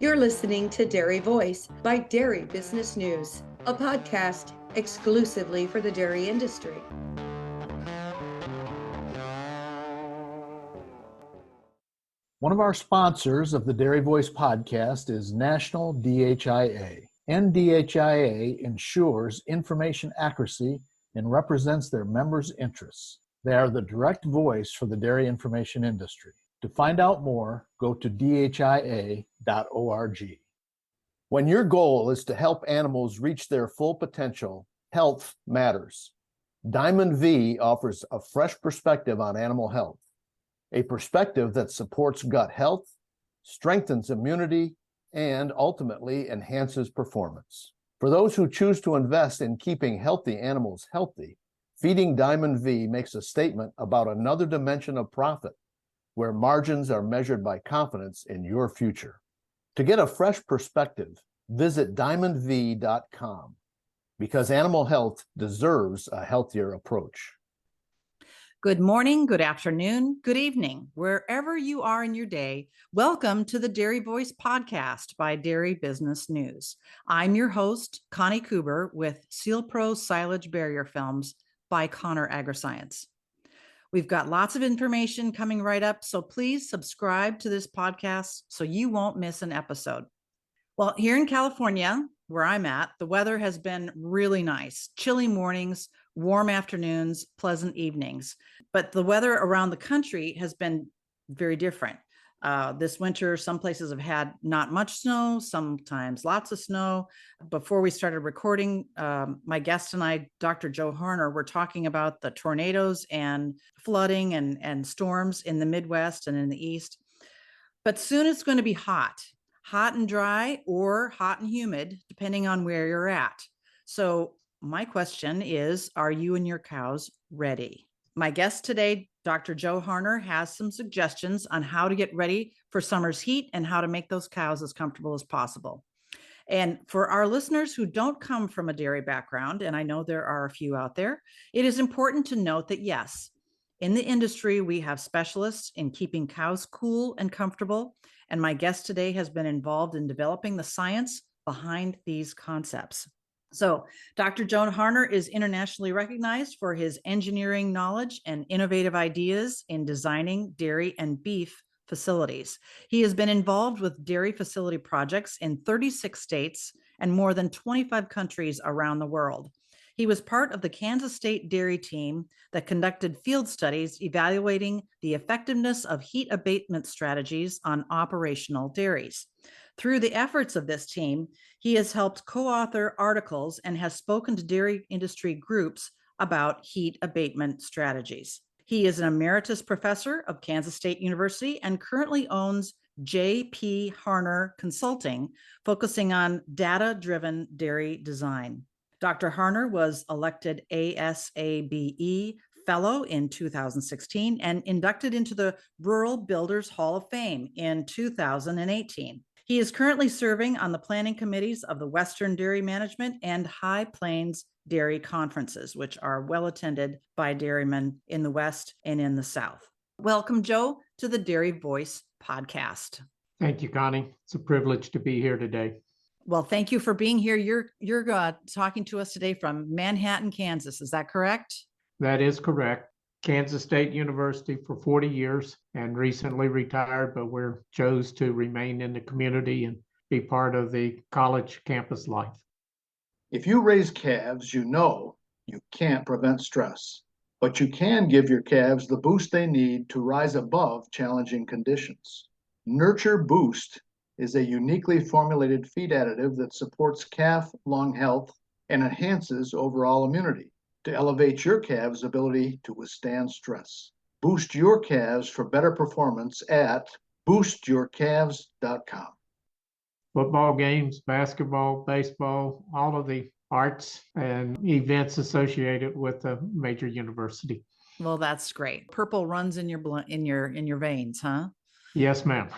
You're listening to Dairy Voice by Dairy Business News, a podcast exclusively for the dairy industry. One of our sponsors of the Dairy Voice podcast is National DHIA. NDHIA ensures information accuracy and represents their members' interests. They are the direct voice for the dairy information industry. To find out more, go to dhia.org. When your goal is to help animals reach their full potential, health matters. Diamond V offers a fresh perspective on animal health, a perspective that supports gut health, strengthens immunity, and ultimately enhances performance. For those who choose to invest in keeping healthy animals healthy, feeding Diamond V makes a statement about another dimension of profit, where margins are measured by confidence in your future. To get a fresh perspective, visit diamondv.com, because animal health deserves a healthier approach. Good morning, good afternoon, good evening, wherever you are in your day. Welcome to the Dairy Voice podcast by Dairy Business News. I'm your host, Connie Kuber, with Sealpro Silage Barrier Films by Harner Agriscience. We've got lots of information coming right up, so please subscribe to this podcast so you won't miss an episode. Well, here in California, where I'm at, the weather has been really nice. Chilly mornings, warm afternoons, pleasant evenings. But the weather around the country has been very different. This winter, some places have had not much snow, sometimes lots of snow. Before we started recording, my guest and I, Dr. Joe Harner, were talking about the tornadoes and flooding and storms in the Midwest and in the East. But soon it's going to be hot and dry, or hot and humid, depending on where you're at. So my question is, are you and your cows ready? My guest today, Dr. Joe Harner, has some suggestions on how to get ready for summer's heat and how to make those cows as comfortable as possible. And for our listeners who don't come from a dairy background, and I know there are a few out there, it is important to note that yes, in the industry, we have specialists in keeping cows cool and comfortable. And my guest today has been involved in developing the science behind these concepts. So Dr. Joe Harner is internationally recognized for his engineering knowledge and innovative ideas in designing dairy and beef facilities. He has been involved with dairy facility projects in 36 states and more than 25 countries around the world. He was part of the Kansas State dairy team that conducted field studies evaluating the effectiveness of heat abatement strategies on operational dairies. Through the efforts of this team, he has helped co-author articles and has spoken to dairy industry groups about heat abatement strategies. He is an emeritus professor of Kansas State University and currently owns J.P. Harner Consulting, focusing on data-driven dairy design. Dr. Harner was elected ASABE Fellow in 2016 and inducted into the Rural Builders Hall of Fame in 2018. He is currently serving on the planning committees of the Western Dairy Management and High Plains Dairy Conferences, which are well attended by dairymen in the West and in the South. Welcome, Joe, to the Dairy Voice podcast. Thank you, Connie. It's a privilege to be here today. Well, thank you for being here. You're talking to us today from Manhattan, Kansas. Is that correct? That is correct. Kansas State University for 40 years and recently retired, but we chose to remain in the community and be part of the college campus life. If you raise calves, you know you can't prevent stress, but you can give your calves the boost they need to rise above challenging conditions. Nurture Boost is a uniquely formulated feed additive that supports calf lung health and enhances overall immunity to elevate your calves' ability to withstand stress. Boost your calves for better performance at boostyourcalves.com. Football games, basketball, baseball, all of the arts and events associated with a major university. Well, that's great. Purple runs in your veins, huh? Yes, ma'am.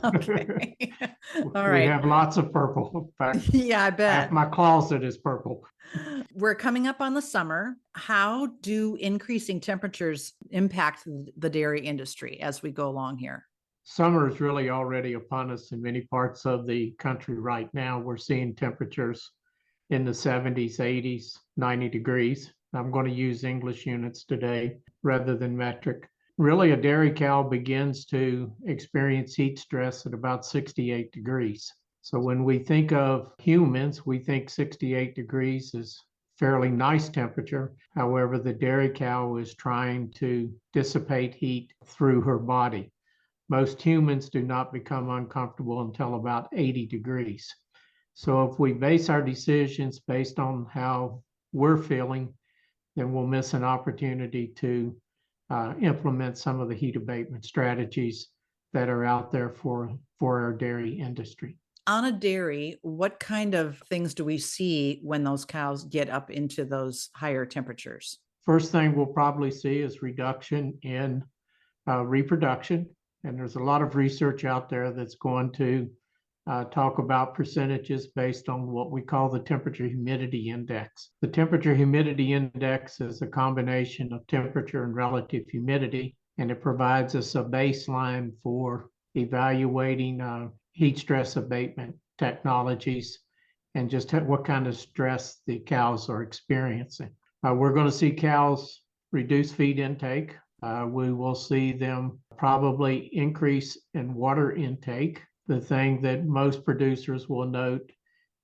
Okay. All right. We have lots of purple. In fact, yeah, I bet. Half my closet is purple. We're coming up on the summer. How do increasing temperatures impact the dairy industry as we go along here? Summer is really already upon us in many parts of the country right now. We're seeing temperatures in the 70s, 80s, 90 degrees. I'm going to use English units today rather than metric. Really, a dairy cow begins to experience heat stress at about 68 degrees. So when we think of humans, we think 68 degrees is fairly nice temperature. However, the dairy cow is trying to dissipate heat through her body. Most humans do not become uncomfortable until about 80 degrees. So if we base our decisions based on how we're feeling, then we'll miss an opportunity to implement some of the heat abatement strategies that are out there for our dairy industry. On a dairy, what kind of things do we see when those cows get up into those higher temperatures? First thing we'll probably see is reduction in reproduction. And there's a lot of research out there that's going to talk about percentages based on what we call the temperature humidity index. The temperature humidity index is a combination of temperature and relative humidity, and it provides us a baseline for evaluating heat stress abatement technologies and just what kind of stress the cows are experiencing. We're going to see cows reduce feed intake. We will see them probably increase in water intake. The thing that most producers will note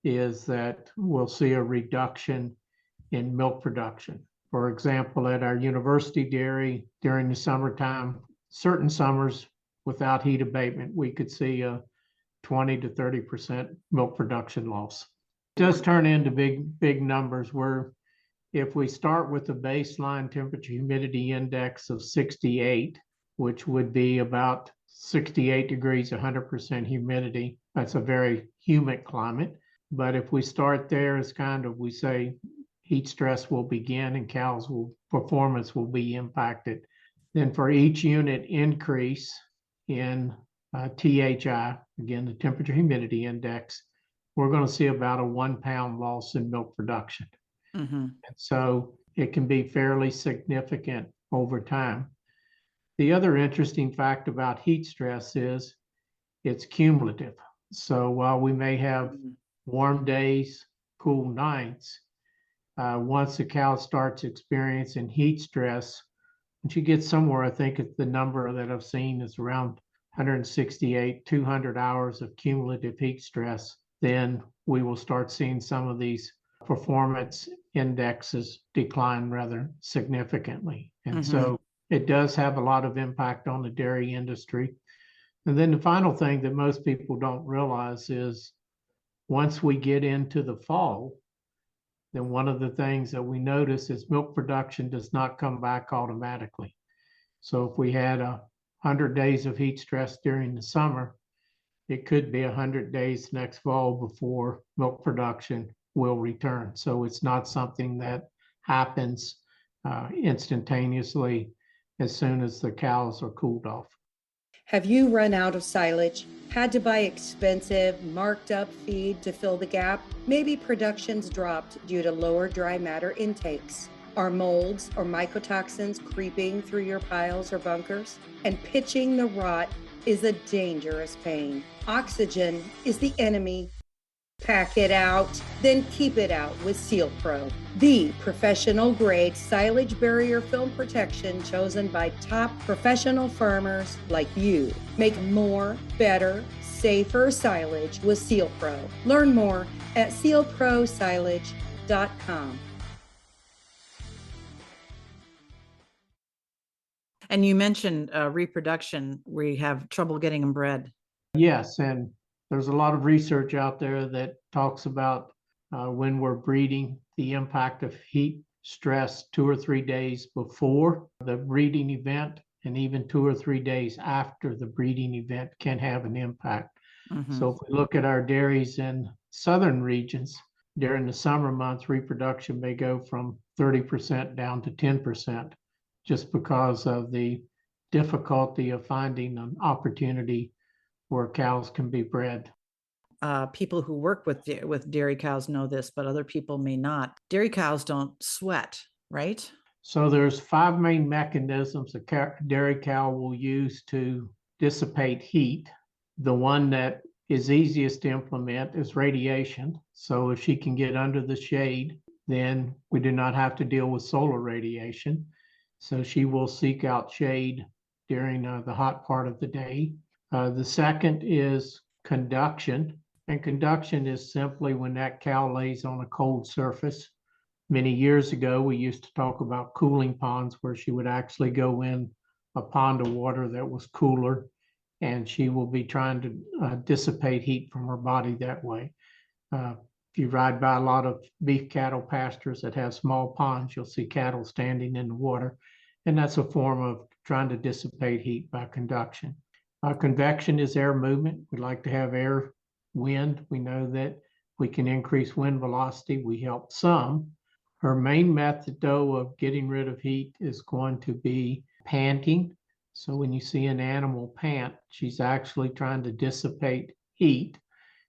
is that we'll see a reduction in milk production. For example, at our university dairy during the summertime, certain summers without heat abatement, we could see a 20 to 30% milk production loss. It does turn into big numbers where if we start with a baseline temperature humidity index of 68, which would be about 68 degrees, 100% humidity, that's a very humid climate. But if we start there as we say heat stress will begin and performance will be impacted. Then for each unit increase in THI, again, the temperature humidity index, we're going to see about a 1 pound loss in milk production. Mm-hmm. And so it can be fairly significant over time. The other interesting fact about heat stress is it's cumulative. So while we may have warm days, cool nights, once the cow starts experiencing heat stress, and she gets somewhere, I think the number that I've seen is around 168, 200 hours of cumulative heat stress, then we will start seeing some of these performance indexes decline rather significantly. And so it does have a lot of impact on the dairy industry. And then the final thing that most people don't realize is once we get into the fall, then one of the things that we notice is milk production does not come back automatically. So if we had 100 days of heat stress during the summer, it could be 100 days next fall before milk production will return. So it's not something that happens instantaneously as soon as the cows are cooled off. Have you run out of silage? Had to buy expensive, marked up feed to fill the gap? Maybe production's dropped due to lower dry matter intakes. Are molds or mycotoxins creeping through your piles or bunkers? And pitching the rot is a dangerous pain. Oxygen is the enemy. Pack it out, then keep it out with Sealpro, the professional grade silage barrier film protection chosen by top professional farmers like you. Make more, better, safer silage with Sealpro. Learn more at sealprosilage.com. And you mentioned reproduction. We have trouble getting them bred. Yes, and there's a lot of research out there that talks about when we're breeding, the impact of heat stress 2 or 3 days before the breeding event and even 2 or 3 days after the breeding event can have an impact. Mm-hmm. So if we look at our dairies in southern regions, during the summer months, reproduction may go from 30% down to 10% just because of the difficulty of finding an opportunity where cows can be bred. People who work with dairy cows know this, but other people may not. Dairy cows don't sweat, right? So there's 5 main mechanisms a dairy cow will use to dissipate heat. The one that is easiest to implement is radiation. So if she can get under the shade, then we do not have to deal with solar radiation. So she will seek out shade during the hot part of the day. The second is conduction. And conduction is simply when that cow lays on a cold surface. Many years ago, we used to talk about cooling ponds where she would actually go in a pond of water that was cooler, and she will be trying to dissipate heat from her body that way. If you ride by a lot of beef cattle pastures that have small ponds, you'll see cattle standing in the water, and that's a form of trying to dissipate heat by conduction. Convection is air movement. We like to have air, wind. We know that we can increase wind velocity. We help some. Her main method, though, of getting rid of heat is going to be panting. So when you see an animal pant, she's actually trying to dissipate heat.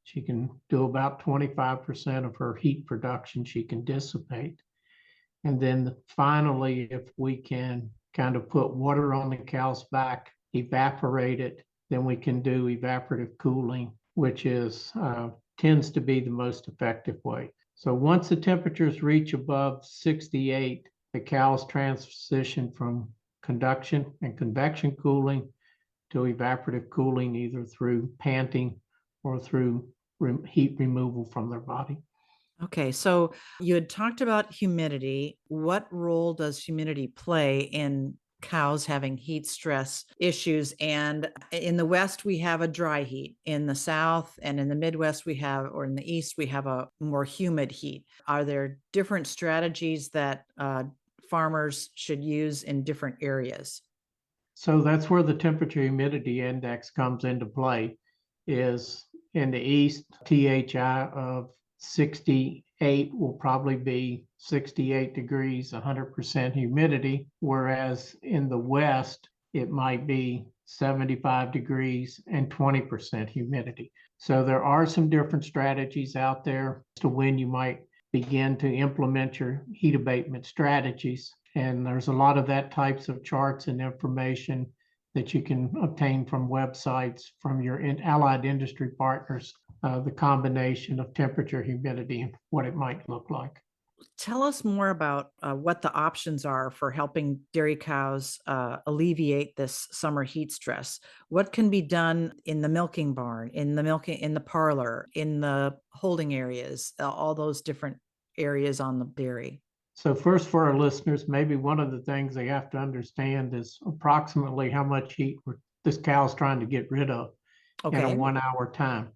She can do about 25% of her heat production she can dissipate. And then finally, if we can kind of put water on the cow's back, evaporate it, then we can do evaporative cooling, which is tends to be the most effective way. So once the temperatures reach above 68, the cows transition from conduction and convection cooling to evaporative cooling, either through panting or through heat removal from their body. Okay, so you had talked about humidity. What role does humidity play in cows having heat stress issues? And in the West, we have a dry heat. In the South and in the Midwest, we have, or in the East, we have a more humid heat. Are there different strategies that farmers should use in different areas? So that's where the temperature humidity index comes into play. Is in the East, THI of 68 will probably be 68 degrees, 100% humidity, whereas in the West, it might be 75 degrees and 20% humidity. So there are some different strategies out there as to when you might begin to implement your heat abatement strategies. And there's a lot of that types of charts and information that you can obtain from websites, from your allied industry partners, the combination of temperature, humidity, and what it might look like. Tell us more about what the options are for helping dairy cows alleviate this summer heat stress. What can be done in the milking barn, in the parlor, in the holding areas, all those different areas on the dairy? So first, for our listeners, maybe one of the things they have to understand is approximately how much heat this cow's trying to get rid of in a 1 hour time.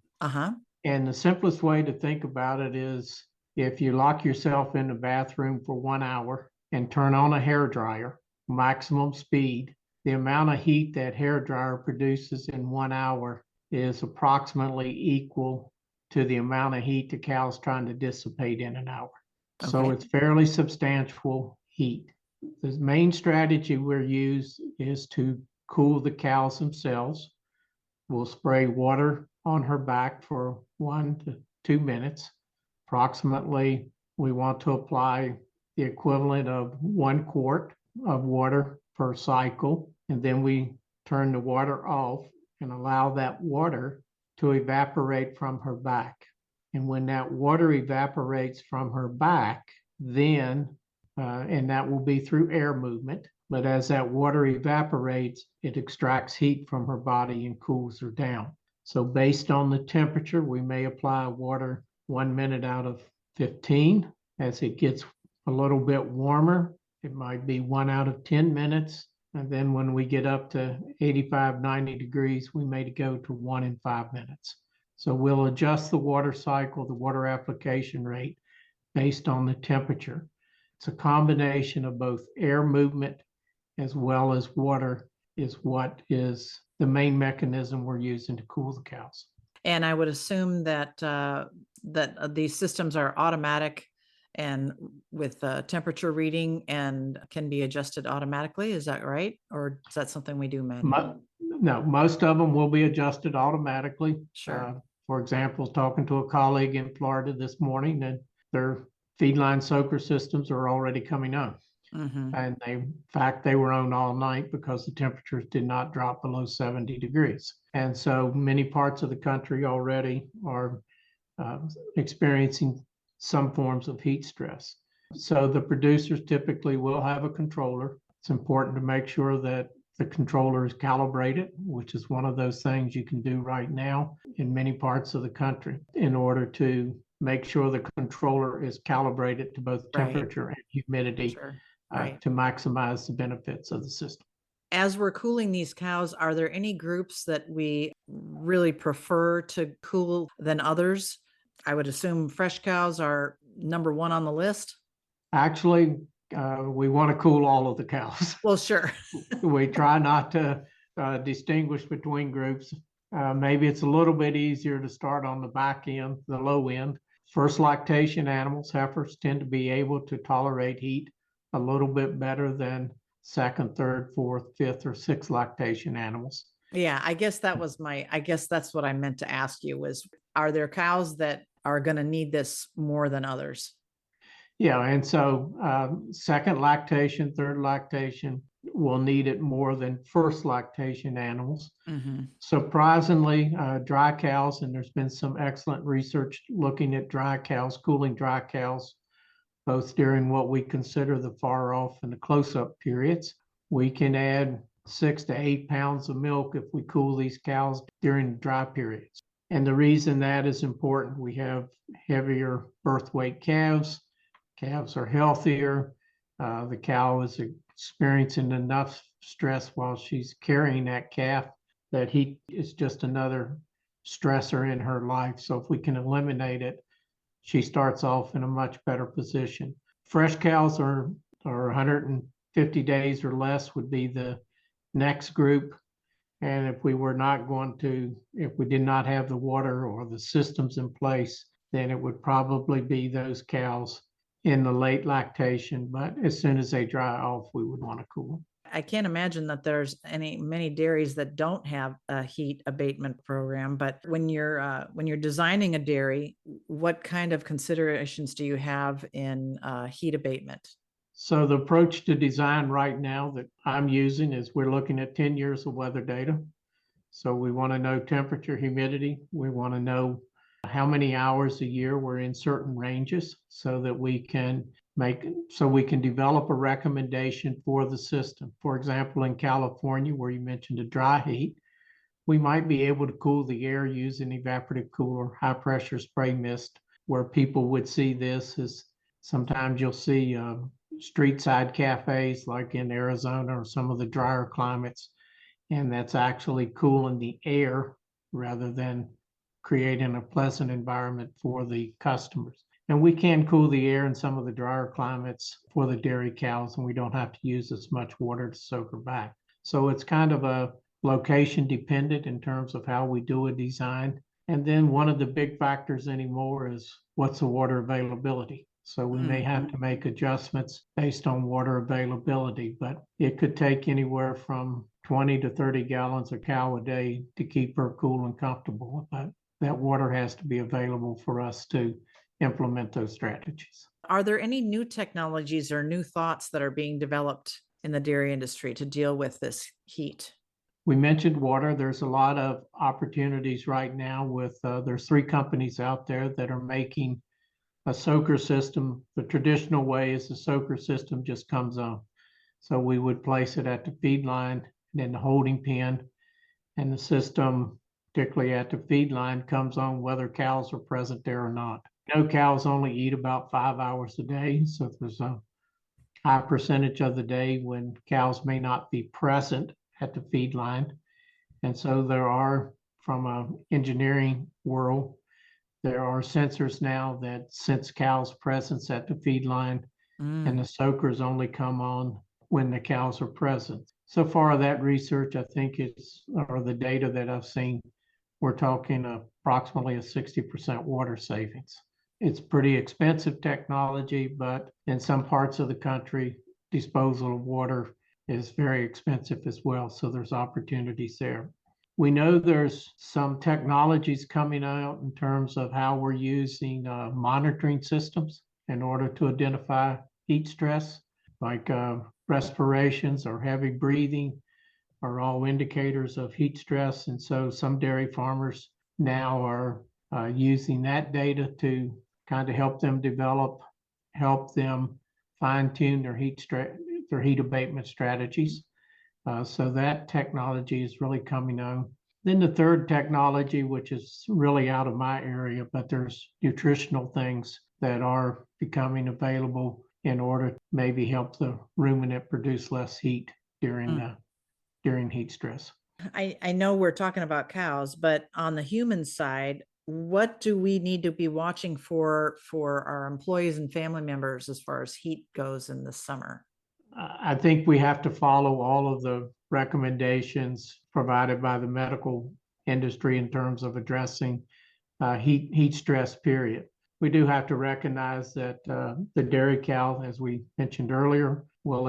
And the simplest way to think about it is if you lock yourself in the bathroom for 1 hour and turn on a hair dryer, maximum speed, the amount of heat that hair dryer produces in 1 hour is approximately equal to the amount of heat the cow's trying to dissipate in an hour. Okay. So it's fairly substantial heat. The main strategy we're used is to cool the cows themselves. We'll spray water on her back for 1 to 2 minutes. Approximately, we want to apply the equivalent of 1 quart of water per cycle, and then we turn the water off and allow that water to evaporate from her back. And when that water evaporates from her back, then, and that will be through air movement, but as that water evaporates, it extracts heat from her body and cools her down. So based on the temperature, we may apply water 1 minute out of 15. As it gets a little bit warmer, it might be 1 out of 10 minutes. And then when we get up to 85, 90 degrees, we may go to 1 in 5 minutes. So we'll adjust the water cycle, the water application rate based on the temperature. It's a combination of both air movement as well as water is what is the main mechanism we're using to cool the cows. And I would assume that these systems are automatic and with temperature reading and can be adjusted automatically. Is that right? Or is that something we do manually? No, most of them will be adjusted automatically. Sure. For example, talking to a colleague in Florida this morning, and their feedline soaker systems are already coming on. Mm-hmm. And in fact, they were on all night because the temperatures did not drop below 70 degrees. And so many parts of the country already are experiencing some forms of heat stress. So the producers typically will have a controller. It's important to make sure that the controller is calibrated, which is one of those things you can do right now in many parts of the country in order to make sure the controller is calibrated to both temperature and humidity. Sure. To maximize the benefits of the system. As we're cooling these cows, are there any groups that we really prefer to cool than others? I would assume fresh cows are number one on the list. Actually, we want to cool all of the cows. Well, sure. We try not to distinguish between groups. Maybe it's a little bit easier to start on the back end, the low end. First lactation animals, heifers, tend to be able to tolerate heat a little bit better than second, third, fourth, fifth, or sixth lactation animals. Yeah, I guess that's what I meant to ask you was, are there cows that are going to need this more than others? Yeah, and so second lactation, third lactation will need it more than first lactation animals. Mm-hmm. Surprisingly, dry cows, and there's been some excellent research looking at dry cows, cooling dry cows, both during what we consider the far off and the close-up periods. We can add 6 to 8 pounds of milk if we cool these cows during dry periods. And the reason that is important, we have heavier birth weight calves. Calves are healthier. The cow is experiencing enough stress while she's carrying that calf that heat is just another stressor in her life. So if we can eliminate it, she starts off in a much better position. Fresh cows are 150 days or less would be the next group. And if we did not have the water or the systems in place, then it would probably be those cows in the late lactation. But as soon as they dry off, we would want to cool. I can't imagine that there's many dairies that don't have a heat abatement program. But when you're designing a dairy, what kind of considerations do you have in heat abatement? So the approach to design right now that I'm using is we're looking at 10 years of weather data. So we want to know temperature, humidity. We want to know how many hours a year we're in certain ranges so that we can develop a recommendation for the system. For example, in California, where you mentioned a dry heat, we might be able to cool the air using evaporative cooler, high pressure spray mist, where people would see this as sometimes you'll see street side cafes like in Arizona or some of the drier climates, and that's actually cooling the air rather than creating a pleasant environment for the customers. And we can cool the air in some of the drier climates for the dairy cows, and we don't have to use as much water to soak her back. So it's kind of a location dependent in terms of how we do a design. And then one of the big factors anymore is what's the water availability. So we may have to make adjustments based on water availability, but it could take anywhere from 20 to 30 gallons of cow a day to keep her cool and comfortable. But that water has to be available for us to implement those strategies. Are there any new technologies or new thoughts that are being developed in the dairy industry to deal with this heat? We mentioned water. There's a lot of opportunities right now with, there's 3 companies out there that are making a soaker system. The traditional way is the soaker system just comes on. So we would place it at the feed line and in the holding pen, and the system, particularly at the feed line, comes on whether cows are present there or not. No, cows only eat about 5 hours a day. So there's a high percentage of the day when cows may not be present at the feed line. And so there are, from an engineering world, there are sensors now that sense cows' presence at the feed line, and the soakers only come on when the cows are present. So far, that research, I think, or the data that I've seen, we're talking approximately a 60% water savings. It's pretty expensive technology, but in some parts of the country, disposal of water is very expensive as well. So there's opportunities there. We know there's some technologies coming out in terms of how we're using monitoring systems in order to identify heat stress. like respirations or heavy breathing are all indicators of heat stress. And so some dairy farmers now are using that data to kind of help them fine tune their heat abatement strategies. So that technology is really coming on. Then the third technology, which is really out of my area, but there's nutritional things that are becoming available in order to maybe help the ruminant produce less heat during heat stress. I know we're talking about cows, but on the human side, what do we need to be watching for our employees and family members as far as heat goes in the summer? I think we have to follow all of the recommendations provided by the medical industry in terms of addressing heat stress, period. We do have to recognize that the dairy cow, as we mentioned earlier, will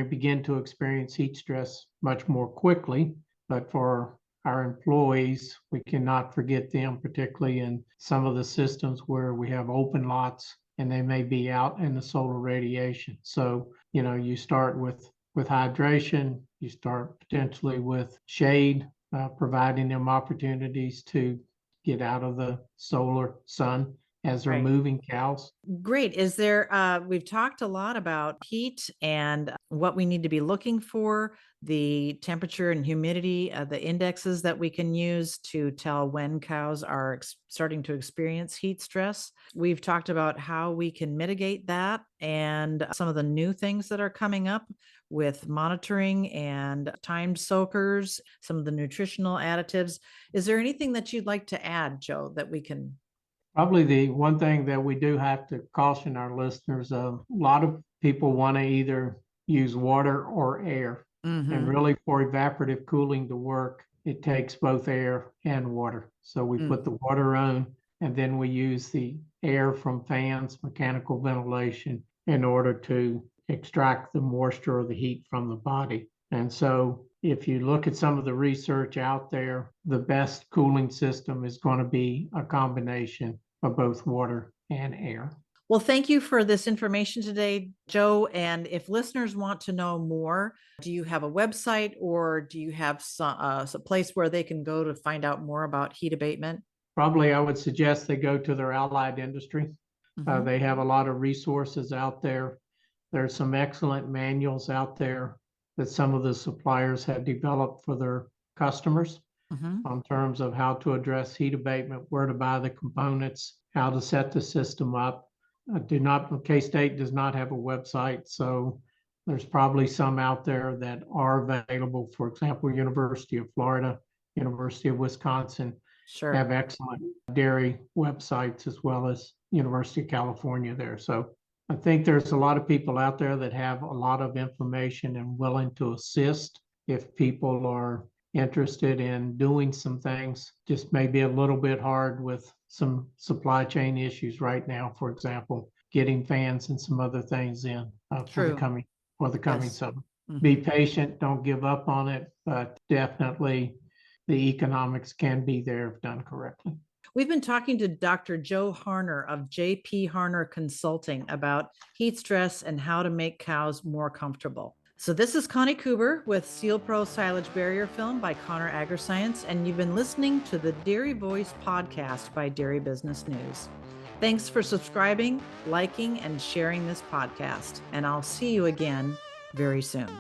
begin to experience heat stress much more quickly. But for our employees, we cannot forget them, particularly in some of the systems where we have open lots and they may be out in the solar radiation. So, you start with hydration, you start potentially with shade, providing them opportunities to get out of the solar sun as they're moving cows. Great. Is there, we've talked a lot about heat and what we need to be looking for, the temperature and humidity, the indexes that we can use to tell when cows are starting to experience heat stress. We've talked about how we can mitigate that and some of the new things that are coming up with monitoring and timed soakers, some of the nutritional additives. Is there anything that you'd like to add, Joe, that we can? Probably the one thing that we do have to caution our listeners of, a lot of people want to either use water or air. And really for evaporative cooling to work, it takes both air and water. So we put the water on and then we use the air from fans, mechanical ventilation, in order to extract the moisture or the heat from the body. And so if you look at some of the research out there, the best cooling system is going to be a combination of both water and air. Well, thank you for this information today, Joe. And if listeners want to know more, do you have a website or do you have a place where they can go to find out more about heat abatement? Probably I would suggest they go to their allied industry. They have a lot of resources out there. There's some excellent manuals out there that some of the suppliers have developed for their customers on terms of how to address heat abatement, where to buy the components, how to set the system up. K-State does not have a website, so there's probably some out there that are available. For example, University of Florida, University of Wisconsin have excellent dairy websites, as well as University of California there. So I think there's a lot of people out there that have a lot of information and willing to assist if people are interested in doing some things. Just maybe a little bit hard with some supply chain issues right now, for example, getting fans and some other things in for the coming summer. Be patient, don't give up on it, but definitely the economics can be there if done correctly. We've been talking to Dr. Joe Harner of JP Harner Consulting about heat stress and how to make cows more comfortable. So this is Connie Kuber with Sealpro Silage Barrier Film by Conner Agriscience, and you've been listening to the Dairy Voice podcast by Dairy Business News. Thanks for subscribing, liking, and sharing this podcast, and I'll see you again very soon.